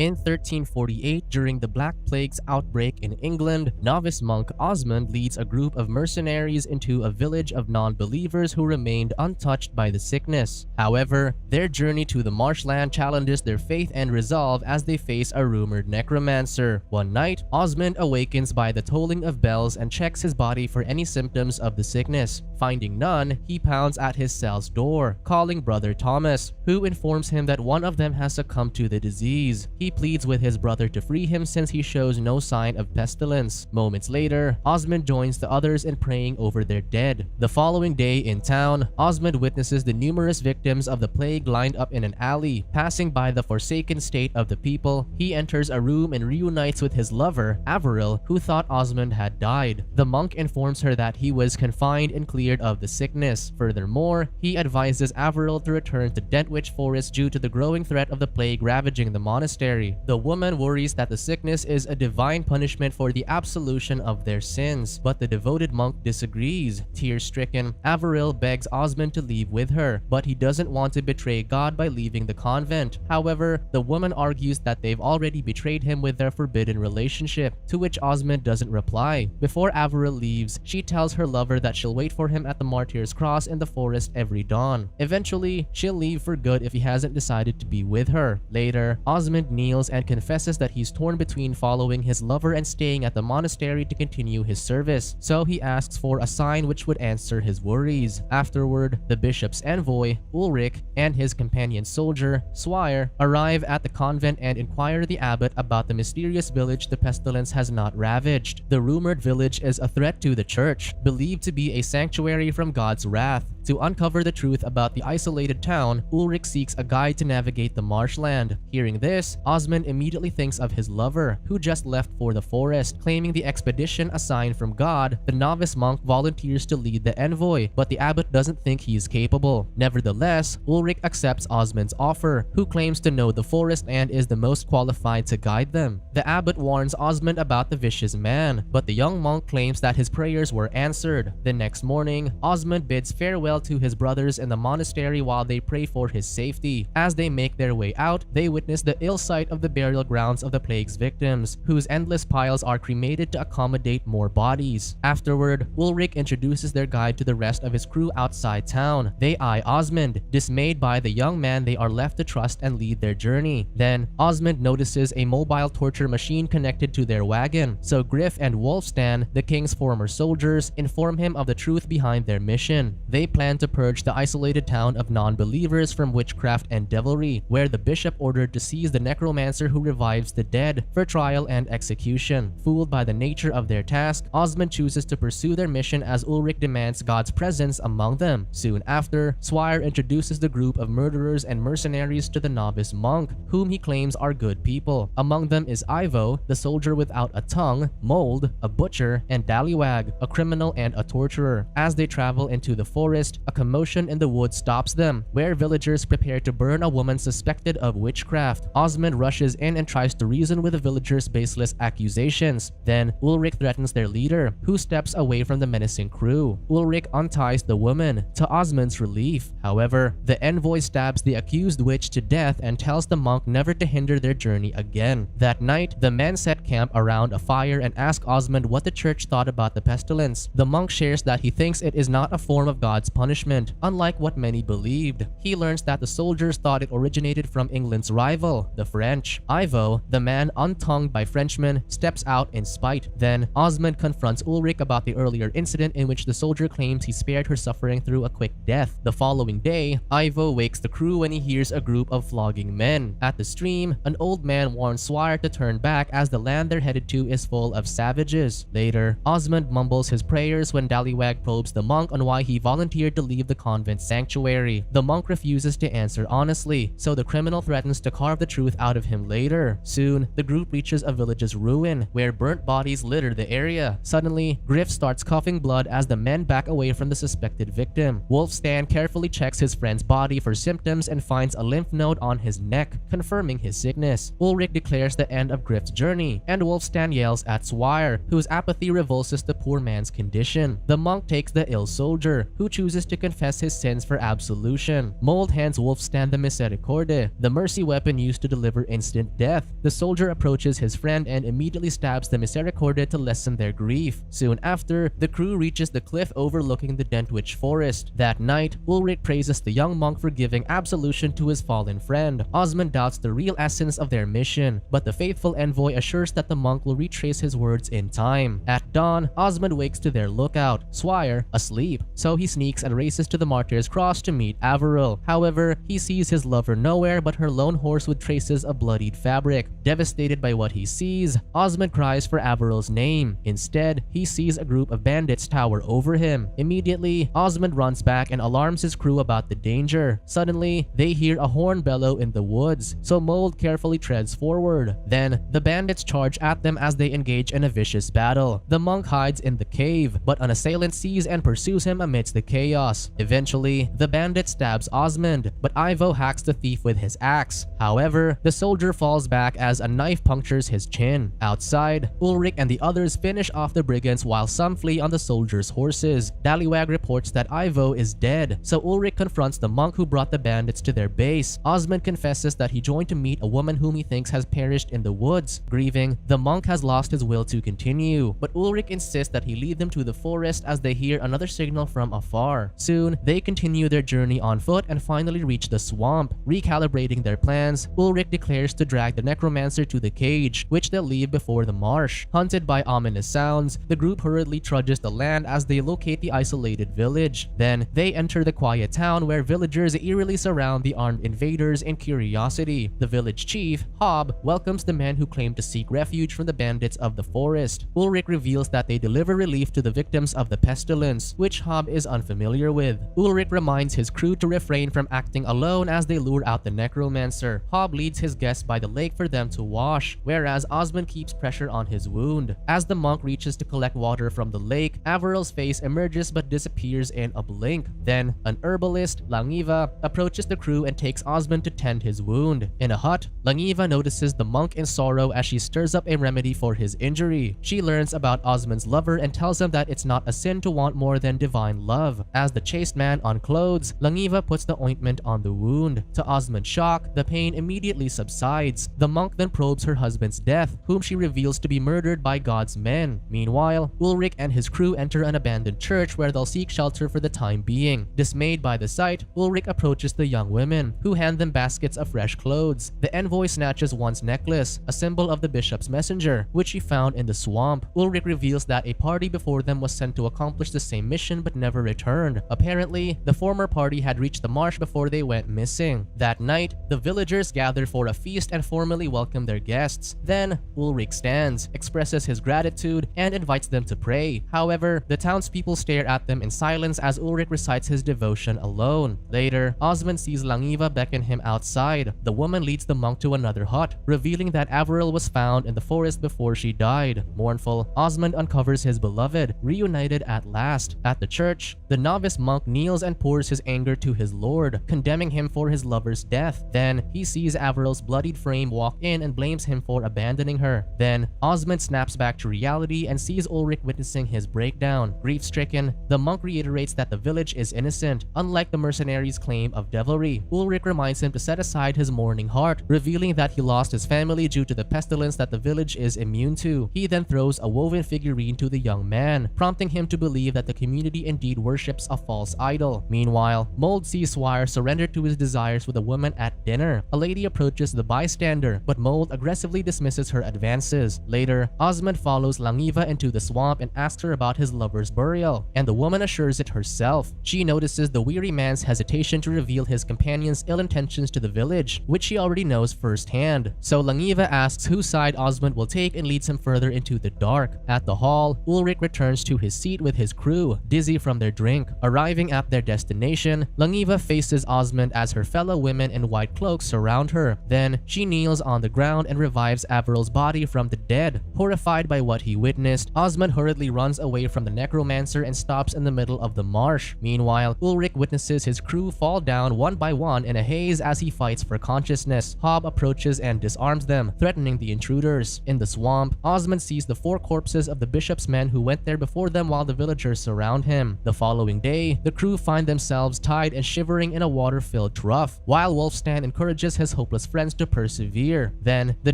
In 1348, during the Black Plague's outbreak in England, novice monk Osmund leads a group of mercenaries into a village of non-believers who remained untouched by the sickness. However, their journey to the marshland challenges their faith and resolve as they face a rumored necromancer. One night, Osmund awakens by the tolling of bells and checks his body for any symptoms of the sickness. Finding none, he pounds at his cell's door, calling brother Thomas, who informs him that one of them has succumbed to the disease. He pleads with his brother to free him since he shows no sign of pestilence. Moments later, Osmund joins the others in praying over their dead. The following day in town, Osmund witnesses the numerous victims of the plague lined up in an alley. Passing by the forsaken state of the people, he enters a room and reunites with his lover, Averil, who thought Osmund had died. The monk informs her that he was confined and cleared of the sickness. Furthermore, he advises Averil to return to Dentwich Forest due to the growing threat of the plague ravaging the monastery. The woman worries that the sickness is a divine punishment for the absolution of their sins, but the devoted monk disagrees. Tear-stricken, Averil begs Osmund to leave with her, but he doesn't want to betray God by leaving the convent. However, the woman argues that they've already betrayed him with their forbidden relationship, to which Osmund doesn't reply. Before Averil leaves, she tells her lover that she'll wait for him at the Martyr's Cross in the forest every dawn. Eventually, she'll leave for good if he hasn't decided to be with her. Later, Osmund kneels and confesses that he's torn between following his lover and staying at the monastery to continue his service, so he asks for a sign which would answer his worries. Afterward, the bishop's envoy, Ulrich, and his companion soldier, Swire, arrive at the convent and inquire the abbot about the mysterious village the pestilence has not ravaged. The rumored village is a threat to the church, believed to be a sanctuary from God's wrath. To uncover the truth about the isolated town, Ulrich seeks a guide to navigate the marshland. Hearing this, Osmund immediately thinks of his lover, who just left for the forest. Claiming the expedition a sign from God, the novice monk volunteers to lead the envoy, but the abbot doesn't think he is capable. Nevertheless, Ulrich accepts Osmund's offer, who claims to know the forest and is the most qualified to guide them. The abbot warns Osmund about the vicious man, but the young monk claims that his prayers were answered. The next morning, Osmund bids farewell to his brothers in the monastery while they pray for his safety. As they make their way out, they witness the ill sight of the burial grounds of the plague's victims, whose endless piles are cremated to accommodate more bodies. Afterward, Ulrich introduces their guide to the rest of his crew outside town. They eye Osmund. Dismayed by the young man, they are left to trust and lead their journey. Then, Osmund notices a mobile torture machine connected to their wagon, so Griff and Wolfstan, the king's former soldiers, inform him of the truth behind their mission. They plan to purge the isolated town of non-believers from witchcraft and devilry, where the bishop ordered to seize the necromancer who revives the dead for trial and execution. Fooled by the nature of their task, Osmund chooses to pursue their mission as Ulrich demands God's presence among them. Soon after, Swire introduces the group of murderers and mercenaries to the novice monk, whom he claims are good people. Among them is Ivo, the soldier without a tongue, Mold, a butcher, and Dallywag, a criminal and a torturer. As they travel into the forest, a commotion in the woods stops them, where villagers prepare to burn a woman suspected of witchcraft. Osmund rushes in and tries to reason with the villagers' baseless accusations. Then, Ulrich threatens their leader, who steps away from the menacing crew. Ulrich unties the woman, to Osmund's relief. However, the envoy stabs the accused witch to death and tells the monk never to hinder their journey again. That night, the men set camp around a fire and ask Osmund what the church thought about the pestilence. The monk shares that he thinks it is not a form of God's punishment, unlike what many believed. He learns that the soldiers thought it originated from England's rival, the French. Ivo, the man untongued by Frenchmen, steps out in spite. Then, Osmund confronts Ulrich about the earlier incident in which the soldier claims he spared her suffering through a quick death. The following day, Ivo wakes the crew when he hears a group of flogging men. At the stream, an old man warns Swire to turn back as the land they're headed to is full of savages. Later, Osmund mumbles his prayers when Dallywag probes the monk on why he volunteered to leave the convent sanctuary. The monk refuses to answer honestly, so the criminal threatens to carve the truth out of him later. Soon, the group reaches a village's ruin, where burnt bodies litter the area. Suddenly, Griff starts coughing blood as the men back away from the suspected victim. Wolfstan carefully checks his friend's body for symptoms and finds a lymph node on his neck, confirming his sickness. Ulrich declares the end of Griff's journey, and Wolfstan yells at Swire, whose apathy revulses the poor man's condition. The monk takes the ill soldier, who chooses refuses to confess his sins for absolution. Mold hands Wolfstand the Misericorde, the mercy weapon used to deliver instant death. The soldier approaches his friend and immediately stabs the Misericorde to lessen their grief. Soon after, the crew reaches the cliff overlooking the Dentwich forest. That night, Ulrich praises the young monk for giving absolution to his fallen friend. Osmund doubts the real essence of their mission, but the faithful envoy assures that the monk will retrace his words in time. At dawn, Osmund wakes to their lookout, Swire, asleep, so he sneaks and races to the Martyr's Cross to meet Averil. However, he sees his lover nowhere but her lone horse with traces of bloodied fabric. Devastated by what he sees, Osmund cries for Averil's name. Instead, he sees a group of bandits tower over him. Immediately, Osmund runs back and alarms his crew about the danger. Suddenly, they hear a horn bellow in the woods, so Mold carefully treads forward. Then, the bandits charge at them as they engage in a vicious battle. The monk hides in the cave, but an assailant sees and pursues him amidst the chaos. Eventually, the bandit stabs Osmund, but Ivo hacks the thief with his axe. However, the soldier falls back as a knife punctures his chin. Outside, Ulrich and the others finish off the brigands while some flee on the soldiers' horses. Daliwag reports that Ivo is dead, so Ulrich confronts the monk who brought the bandits to their base. Osmund confesses that he joined to meet a woman whom he thinks has perished in the woods. Grieving, the monk has lost his will to continue, but Ulrich insists that he lead them to the forest as they hear another signal from afar. Soon, they continue their journey on foot and finally reach the swamp. Recalibrating their plans, Ulrich declares to drag the necromancer to the cage, which they'll leave before the marsh. Hunted by ominous sounds, the group hurriedly trudges the land as they locate the isolated village. Then, they enter the quiet town where villagers eerily surround the armed invaders in curiosity. The village chief, Hob, welcomes the men who claim to seek refuge from the bandits of the forest. Ulrich reveals that they deliver relief to the victims of the pestilence, which Hob is unfamiliar with. Ulrich reminds his crew to refrain from acting alone as they lure out the necromancer. Hob leads his guests by the lake for them to wash, whereas Osmund keeps pressure on his wound. As the monk reaches to collect water from the lake, Averil's face emerges but disappears in a blink. Then, an herbalist, Langiva, approaches the crew and takes Osmund to tend his wound. In a hut, Langiva notices the monk in sorrow as she stirs up a remedy for his injury. She learns about Osmund's lover and tells him that it's not a sin to want more than divine love. As the chaste man unclothes, Langiva puts the ointment on the wound. To Osmund's shock, the pain immediately subsides. The monk then probes her husband's death, whom she reveals to be murdered by God's men. Meanwhile, Ulrich and his crew enter an abandoned church where they'll seek shelter for the time being. Dismayed by the sight, Ulrich approaches the young women, who hand them baskets of fresh clothes. The envoy snatches one's necklace, a symbol of the bishop's messenger, which he found in the swamp. Ulrich reveals that a party before them was sent to accomplish the same mission but never returned. Apparently, the former party had reached the marsh before they went missing. That night, the villagers gather for a feast and formally welcome their guests. Then, Ulrich stands, expresses his gratitude, and invites them to pray. However, the townspeople stare at them in silence as Ulrich recites his devotion alone. Later, Osmund sees Langiva beckon him outside. The woman leads the monk to another hut, revealing that Averil was found in the forest before she died. Mournful, Osmund uncovers his beloved, reunited at last. At the church, the novice monk kneels and pours his anger to his lord, condemning him for his lover's death. Then, he sees Averil's bloodied frame walk in and blames him for abandoning her. Then, Osmund snaps back to reality and sees Ulrich witnessing his breakdown. Grief-stricken, the monk reiterates that the village is innocent, unlike the mercenaries' claim of devilry. Ulrich reminds him to set aside his mourning heart, revealing that he lost his family due to the pestilence that the village is immune to. He then throws a woven figurine to the young man, prompting him to believe that the community indeed worships a false idol. Meanwhile, Mold sees Swire surrender to his desires with a woman at dinner. A lady approaches the bystander, but Mold aggressively dismisses her advances. Later, Osmund follows Langiva into the swamp and asks her about his lover's burial, and the woman assures it herself. She notices the weary man's hesitation to reveal his companion's ill intentions to the village, which she already knows firsthand. So Langiva asks whose side Osmund will take and leads him further into the dark. At the hall, Ulrich returns to his seat with his crew, dizzy from their drink. Arriving at their destination, Langiva faces Osmund as her fellow women in white cloaks surround her. Then, she kneels on the ground and revives Averil's body from the dead. Horrified by what he witnessed, Osmund hurriedly runs away from the necromancer and stops in the middle of the marsh. Meanwhile, Ulrich witnesses his crew fall down one by one in a haze as he fights for consciousness. Hob approaches and disarms them, threatening the intruders. In the swamp, Osmund sees the 4 corpses of the bishop's men who went there before them while the villagers surround him. The following day, day, the crew find themselves tied and shivering in a water-filled trough, while Wulfstan encourages his hopeless friends to persevere. Then, the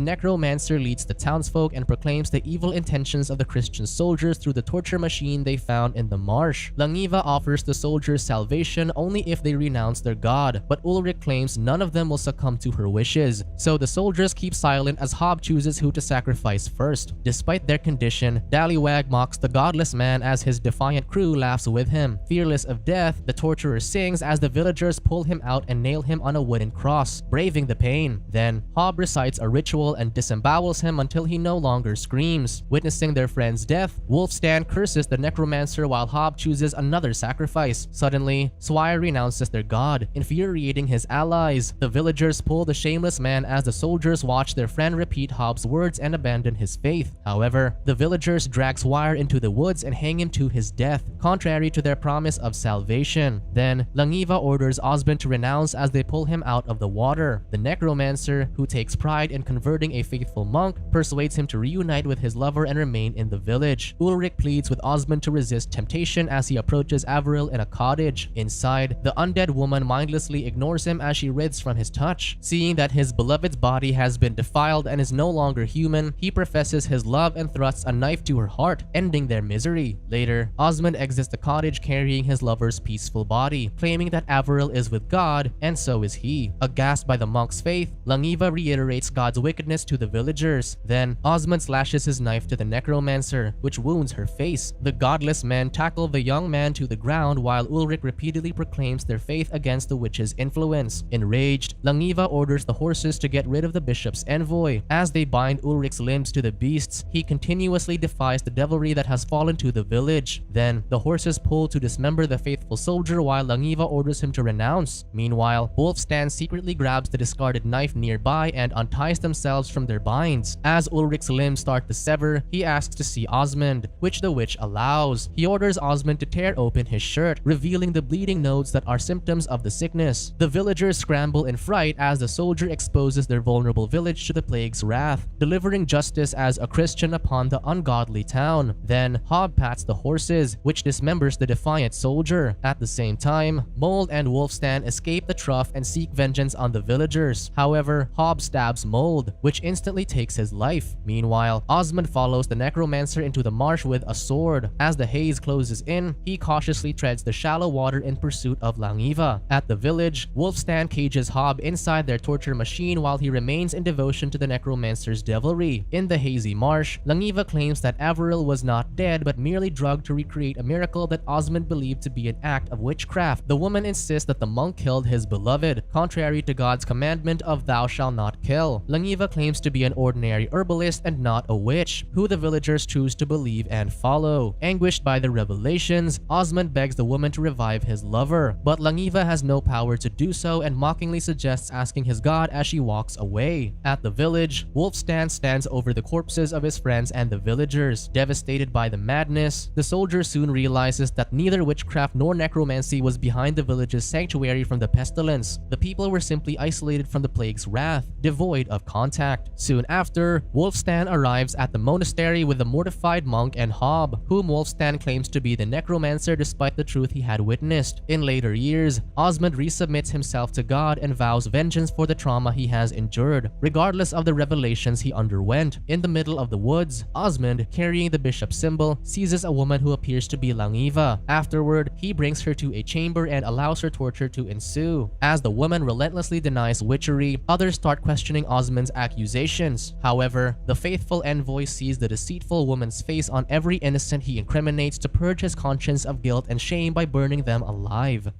Necromancer leads the townsfolk and proclaims the evil intentions of the Christian soldiers through the torture machine they found in the marsh. Langiva offers the soldiers salvation only if they renounce their god, but Ulrich claims none of them will succumb to her wishes, so the soldiers keep silent as Hob chooses who to sacrifice first. Despite their condition, Dallywag mocks the godless man as his defiant crew laughs with him. Fearless of death, the torturer sings as the villagers pull him out and nail him on a wooden cross, braving the pain. Then, Hob recites a ritual and disembowels him until he no longer screams. Witnessing their friend's death, Wulfstan curses the necromancer while Hob chooses another sacrifice. Suddenly, Swire renounces their god, infuriating his allies. The villagers pull the shameless man as the soldiers watch their friend repeat Hob's words and abandon his faith. However, the villagers drag Swire into the woods and hang him to his death, contrary to their promise of salvation. Then, Langiva orders Osmund to renounce as they pull him out of the water. The necromancer, who takes pride in converting a faithful monk, persuades him to reunite with his lover and remain in the village. Ulrich pleads with Osmund to resist temptation as he approaches Averil in a cottage. Inside, the undead woman mindlessly ignores him as she writhes from his touch. Seeing that his beloved's body has been defiled and is no longer human, he professes his love and thrusts a knife to her heart, ending their misery. Later, Osmund exits the cottage carrying his lover's peaceful body, claiming that Averil is with God, and so is he. Aghast by the monk's faith, Langiva reiterates God's wickedness to the villagers. Then, Osmund slashes his knife to the necromancer, which wounds her face. The godless men tackle the young man to the ground while Ulrich repeatedly proclaims their faith against the witch's influence. Enraged, Langiva orders the horses to get rid of the bishop's envoy. As they bind Ulrich's limbs to the beasts, he continuously defies the devilry that has fallen to the village. Then, the horses pull to dismember the faithful soldier while Langiva orders him to renounce. Meanwhile, Wulfstan secretly grabs the discarded knife nearby and unties themselves from their binds. As Ulrich's limbs start to sever, he asks to see Osmund, which the witch allows. He orders Osmund to tear open his shirt, revealing the bleeding nodes that are symptoms of the sickness. The villagers scramble in fright as the soldier exposes their vulnerable village to the plague's wrath, delivering justice as a Christian upon the ungodly town. Then, Hob pats the horses, which dismembers the defiant soldier. At the same time, Mold and Wulfstan escape the trough and seek vengeance on the villagers. However, Hob stabs Mold, which instantly takes his life. Meanwhile, Osmund follows the necromancer into the marsh with a sword. As the haze closes in, he cautiously treads the shallow water in pursuit of Langiva. At the village, Wulfstan cages Hob inside their torture machine while he remains in devotion to the necromancer's devilry. In the hazy marsh, Langiva claims that Averil was not dead but merely drugged to recreate a miracle that Osmund believed to be an act of witchcraft. The woman insists that the monk killed his beloved, contrary to God's commandment of "thou shalt not kill." Langiva claims to be an ordinary herbalist and not a witch, who the villagers choose to believe and follow. Anguished by the revelations, Osmund begs the woman to revive his lover, but Langiva has no power to do so and mockingly suggests asking his god as she walks away. At the village, Wulfstan stands over the corpses of his friends and the villagers. Devastated by the madness, the soldier soon realizes that neither witchcraft nor necromancy was behind the village's sanctuary from the pestilence. The people were simply isolated from the plague's wrath, devoid of contact. Soon after, Wulfstan arrives at the monastery with the mortified monk and Hob, whom Wulfstan claims to be the necromancer despite the truth he had witnessed. In later years, Osmund resubmits himself to God and vows vengeance for the trauma he has endured, regardless of the revelations he underwent. In the middle of the woods, Osmund, carrying the bishop's symbol, seizes a woman who appears to be Langiva. Afterward, he brings her to a chamber and allows her torture to ensue. As the woman relentlessly denies witchery, others start questioning Osmund's accusations. However, the faithful envoy sees the deceitful woman's face on every innocent he incriminates to purge his conscience of guilt and shame by burning them alive.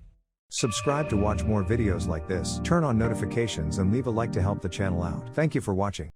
Subscribe to watch more videos like this, turn on notifications and leave a like to help the channel out. Thank you for watching.